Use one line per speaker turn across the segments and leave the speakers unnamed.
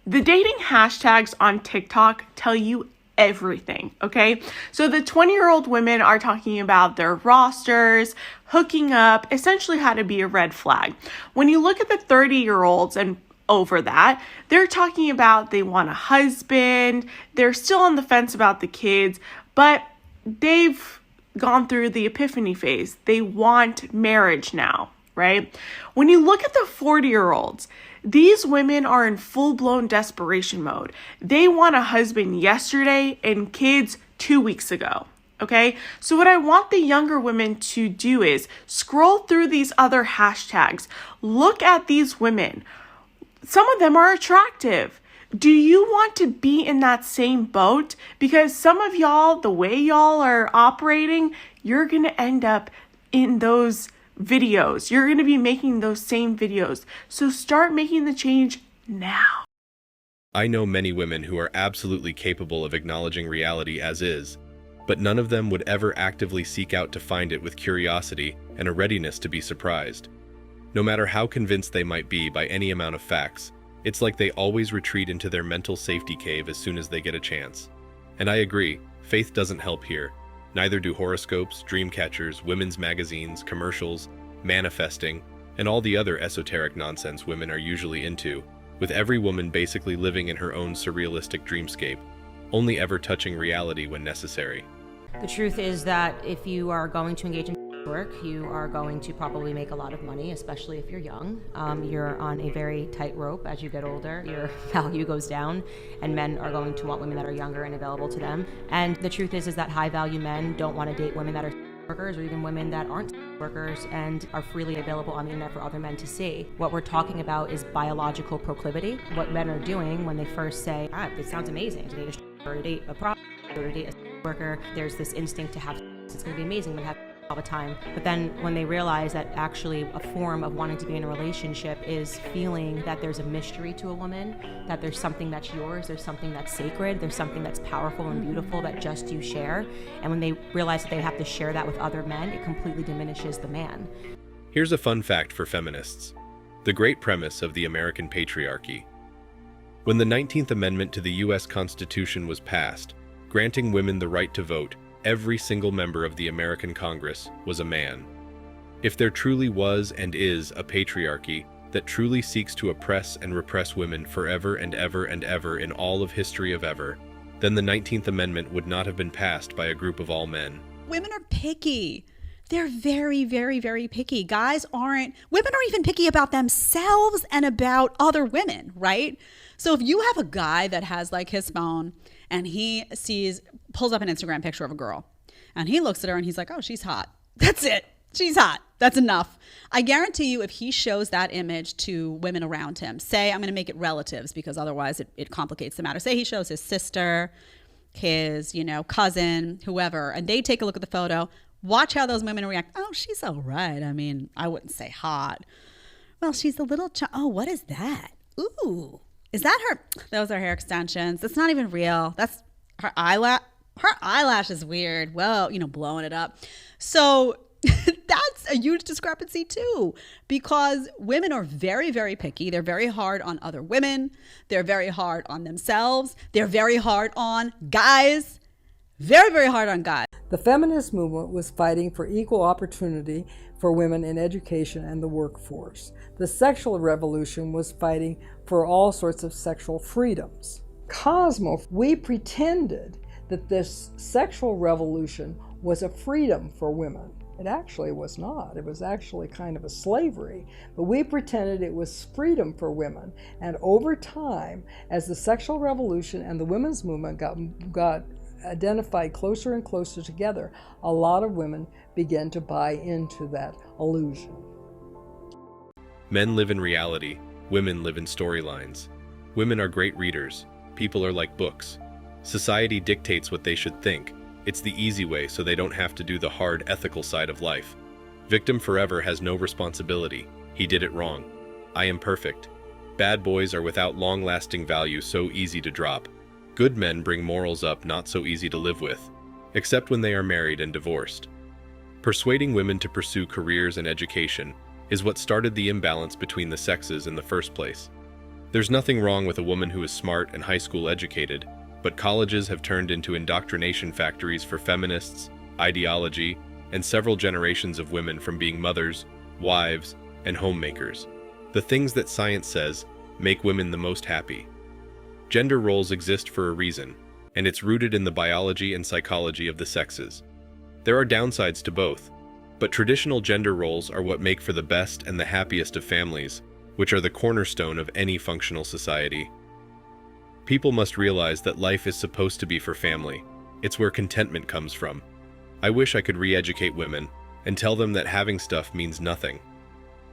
The dating hashtags on TikTok tell you everything, okay? So the 20-year-old women are talking about their rosters, hooking up, essentially how to be a red flag. When you look at the 30-year-olds and over that, they're talking about they want a husband, they're still on the fence about the kids, but they've gone through the epiphany phase. They want marriage now, right? When you look at the 40-year-olds, these women are in full-blown desperation mode. They want a husband yesterday and kids 2 weeks ago, okay? So what I want the younger women to do is scroll through these other hashtags. Look at these women. Some of them are attractive. Do you want to be in that same boat? Because some of y'all, the way y'all are operating, you're going to end up in those videos. You're going to be making those same videos. So start making the change now.
I know many women who are absolutely capable of acknowledging reality as is, but none of them would ever actively seek out to find it with curiosity and a readiness to be surprised. No matter how convinced they might be by any amount of facts, it's like they always retreat into their mental safety cave as soon as they get a chance. And I agree, faith doesn't help here. Neither do horoscopes, dream catchers, women's magazines, commercials, manifesting, and all the other esoteric nonsense women are usually into, with every woman basically living in her own surrealistic dreamscape, only ever touching reality when necessary.
The truth is that if you are going to engage in work, you are going to probably make a lot of money, especially if you're young. You're on a very tight rope. As you get older, your value goes down, and men are going to want women that are younger and available to them. And the truth is that high value men don't want to date women that are workers or even women that aren't workers and are freely available on the internet for other men to see. What we're talking about is biological proclivity. What men are doing when they first say, it sounds amazing to date a or to date a prostitute or to date a worker, there's this instinct to have, it's going to be amazing to have all the time. But then when they realize that actually a form of wanting to be in a relationship is feeling that there's a mystery to a woman, that there's something that's yours, there's something that's sacred, there's something that's powerful and beautiful that just you share. And when they realize that they have to share that with other men, it completely diminishes the man.
Here's a fun fact for feminists. The great premise of the American patriarchy. When the 19th Amendment to the U.S. Constitution was passed, granting women the right to vote, every single member of the American Congress was a man. If there truly was and is a patriarchy that truly seeks to oppress and repress women forever and ever and ever in all of history of ever, then the 19th Amendment would not have been passed by a group of all men.
Women are picky. They're very, very, very picky. Women are even picky about themselves and about other women, right? So if you have a guy that has like his phone and he pulls up an Instagram picture of a girl and he looks at her and he's like, oh, she's hot. That's it. She's hot. That's enough. I guarantee you if he shows that image to women around him, say, I'm going to make it relatives because otherwise it complicates the matter. Say he shows his sister, his, cousin, whoever, and they take a look at the photo. Watch how those women react. Oh, she's all right. I mean, I wouldn't say hot. Well, she's a little, oh, what is that? Ooh, is that her? Those are hair extensions. That's not even real. That's her eyelash. Her eyelash is weird. Well, blowing it up. So that's a huge discrepancy too, because women are very, very picky. They're very hard on other women. They're very hard on themselves. They're very hard on guys. Very, very hard on guys.
The feminist movement was fighting for equal opportunity for women in education and the workforce. The sexual revolution was fighting for all sorts of sexual freedoms. Cosmo, we pretended that this sexual revolution was a freedom for women. It actually was not. It was actually kind of a slavery. But we pretended it was freedom for women. And over time, as the sexual revolution and the women's movement got identified closer and closer together, a lot of women began to buy into that illusion.
Men live in reality. Women live in storylines. Women are great readers. People are like books. Society dictates what they should think. It's the easy way so they don't have to do the hard ethical side of life. Victim forever has no responsibility. He did it wrong. I am perfect. Bad boys are without long-lasting value, so easy to drop. Good men bring morals up, not so easy to live with, except when they are married and divorced. Persuading women to pursue careers and education is what started the imbalance between the sexes in the first place. There's nothing wrong with a woman who is smart and high school educated, but colleges have turned into indoctrination factories for feminists, ideology, and several generations of women from being mothers, wives, and homemakers. The things that science says make women the most happy. Gender roles exist for a reason, and it's rooted in the biology and psychology of the sexes. There are downsides to both, but traditional gender roles are what make for the best and the happiest of families, which are the cornerstone of any functional society. People must realize that life is supposed to be for family. It's where contentment comes from. I wish I could re-educate women and tell them that having stuff means nothing.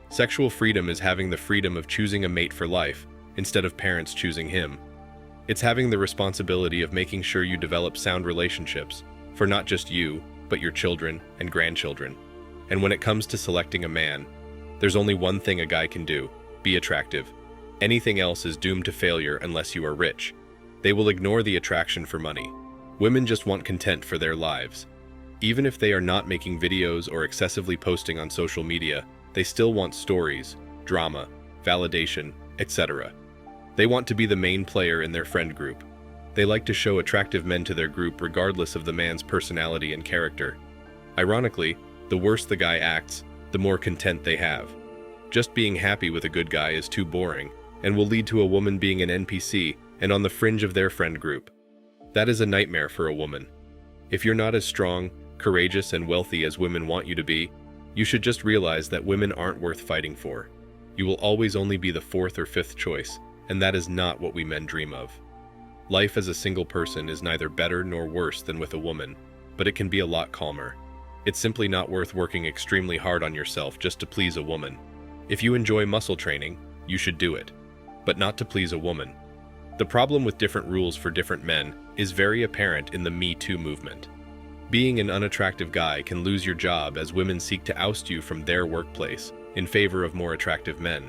Sexual freedom is having the freedom of choosing a mate for life, instead of parents choosing him. It's having the responsibility of making sure you develop sound relationships, for not just you, but your children and grandchildren. And when it comes to selecting a man, there's only one thing a guy can do: be attractive. Anything else is doomed to failure unless you are rich. They will ignore the attraction for money. Women just want content for their lives. Even if they are not making videos or excessively posting on social media, they still want stories, drama, validation, etc. They want to be the main player in their friend group. They like to show attractive men to their group regardless of the man's personality and character. Ironically, the worse the guy acts, the more content they have. Just being happy with a good guy is too boring, and will lead to a woman being an NPC and on the fringe of their friend group. That is a nightmare for a woman. If you're not as strong, courageous, and wealthy as women want you to be, you should just realize that women aren't worth fighting for. You will always only be the fourth or fifth choice, and that is not what we men dream of. Life as a single person is neither better nor worse than with a woman, but it can be a lot calmer. It's simply not worth working extremely hard on yourself just to please a woman. If you enjoy muscle training, you should do it, but not to please a woman. The problem with different rules for different men is very apparent in the Me Too movement. Being an unattractive guy can lose your job as women seek to oust you from their workplace in favor of more attractive men.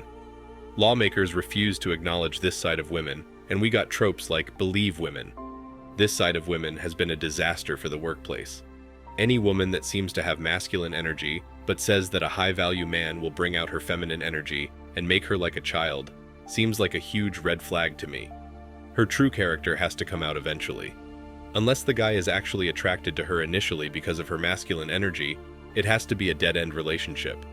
Lawmakers refuse to acknowledge this side of women, and we got tropes like "believe women." This side of women has been a disaster for the workplace. Any woman that seems to have masculine energy, but says that a high-value man will bring out her feminine energy and make her like a child, seems like a huge red flag to me. Her true character has to come out eventually. Unless the guy is actually attracted to her initially because of her masculine energy, it has to be a dead-end relationship.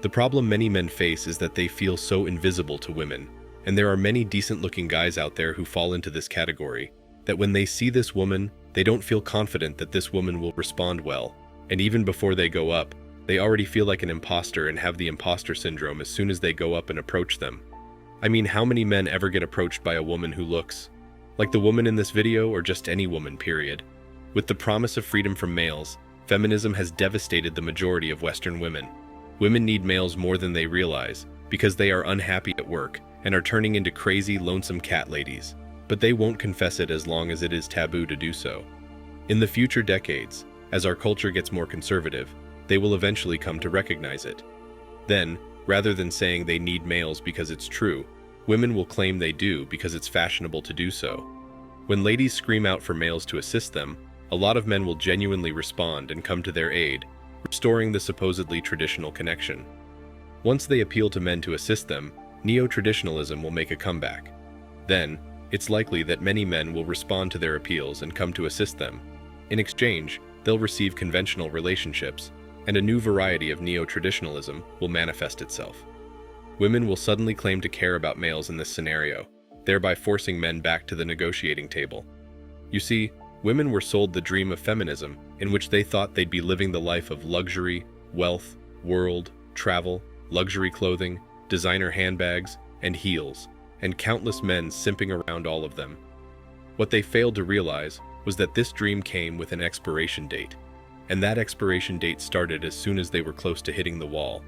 The problem many men face is that they feel so invisible to women, and there are many decent-looking guys out there who fall into this category, that when they see this woman, they don't feel confident that this woman will respond well, and even before they go up, they already feel like an imposter and have the imposter syndrome as soon as they go up and approach them. I mean, how many men ever get approached by a woman who looks like the woman in this video, or just any woman, period? With the promise of freedom from males, feminism has devastated the majority of Western women. Women need males more than they realize, because they are unhappy at work and are turning into crazy, lonesome cat ladies. But they won't confess it as long as it is taboo to do so. In the future decades, as our culture gets more conservative, they will eventually come to recognize it. Then, rather than saying they need males because it's true, women will claim they do because it's fashionable to do so. When ladies scream out for males to assist them, a lot of men will genuinely respond and come to their aid, restoring the supposedly traditional connection. Once they appeal to men to assist them, Neotraditionalism will make a comeback. Then, it's likely that many men will respond to their appeals and come to assist them. In exchange, they'll receive conventional relationships, and a new variety of neo-traditionalism will manifest itself. Women will suddenly claim to care about males in this scenario, thereby forcing men back to the negotiating table. You see, women were sold the dream of feminism, in which they thought they'd be living the life of luxury, wealth, world, travel, luxury clothing, designer handbags, and heels, and countless men simping around all of them. What they failed to realize was that this dream came with an expiration date, and that expiration date started as soon as they were close to hitting the wall.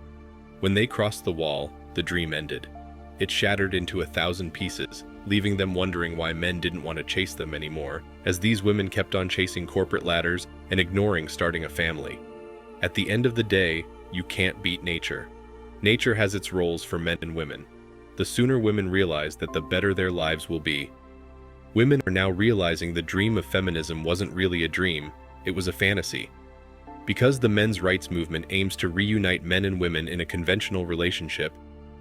When they crossed the wall, the dream ended. It shattered into 1,000 pieces, leaving them wondering why men didn't want to chase them anymore, as these women kept on chasing corporate ladders and ignoring starting a family. At the end of the day, you can't beat nature. Nature has its roles for men and women. The sooner women realize that, the better their lives will be. Women are now realizing the dream of feminism wasn't really a dream, it was a fantasy. Because the men's rights movement aims to reunite men and women in a conventional relationship,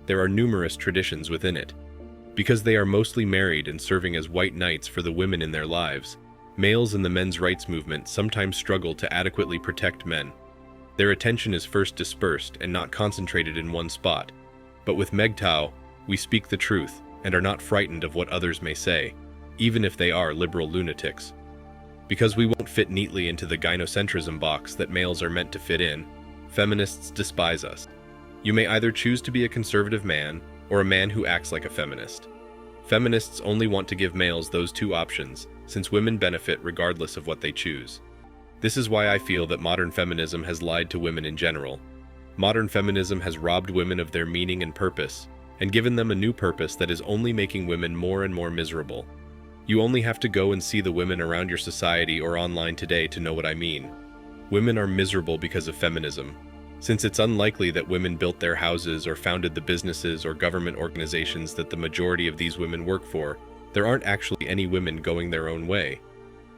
there are numerous traditions within it. Because they are mostly married and serving as white knights for the women in their lives, males in the men's rights movement sometimes struggle to adequately protect men. Their attention is first dispersed and not concentrated in one spot. But with MGTOW, we speak the truth and are not frightened of what others may say, even if they are liberal lunatics. Because we won't fit neatly into the gynocentrism box that males are meant to fit in, feminists despise us. You may either choose to be a conservative man or a man who acts like a feminist. Feminists only want to give males those two options, since women benefit regardless of what they choose. This is why I feel that modern feminism has lied to women in general. Modern feminism has robbed women of their meaning and purpose, and given them a new purpose that is only making women more and more miserable. You only have to go and see the women around your society or online today to know what I mean. Women are miserable because of feminism. Since it's unlikely that women built their houses or founded the businesses or government organizations that the majority of these women work for, there aren't actually any women going their own way.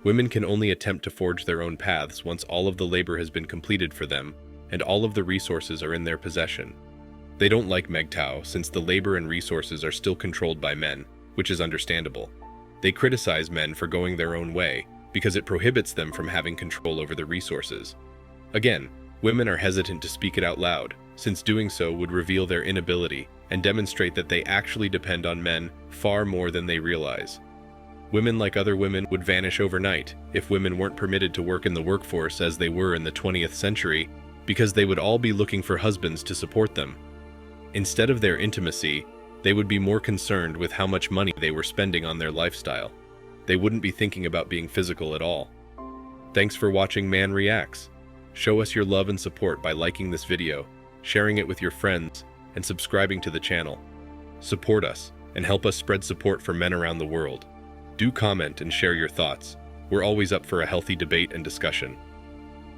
Women can only attempt to forge their own paths once all of the labor has been completed for them, and all of the resources are in their possession. They don't like MGTOW since the labor and resources are still controlled by men, which is understandable. They criticize men for going their own way, because it prohibits them from having control over the resources. Again, women are hesitant to speak it out loud, since doing so would reveal their inability and demonstrate that they actually depend on men far more than they realize. Women like other women would vanish overnight if women weren't permitted to work in the workforce as they were in the 20th century, because they would all be looking for husbands to support them. Instead of their intimacy, they would be more concerned with how much money they were spending on their lifestyle. They wouldn't be thinking about being physical at all. Thanks for watching Man Reacts. Show us your love and support by liking this video, sharing it with your friends, and subscribing to the channel. Support us and help us spread support for men around the world. Do comment and share your thoughts. We're always up for a healthy debate and discussion.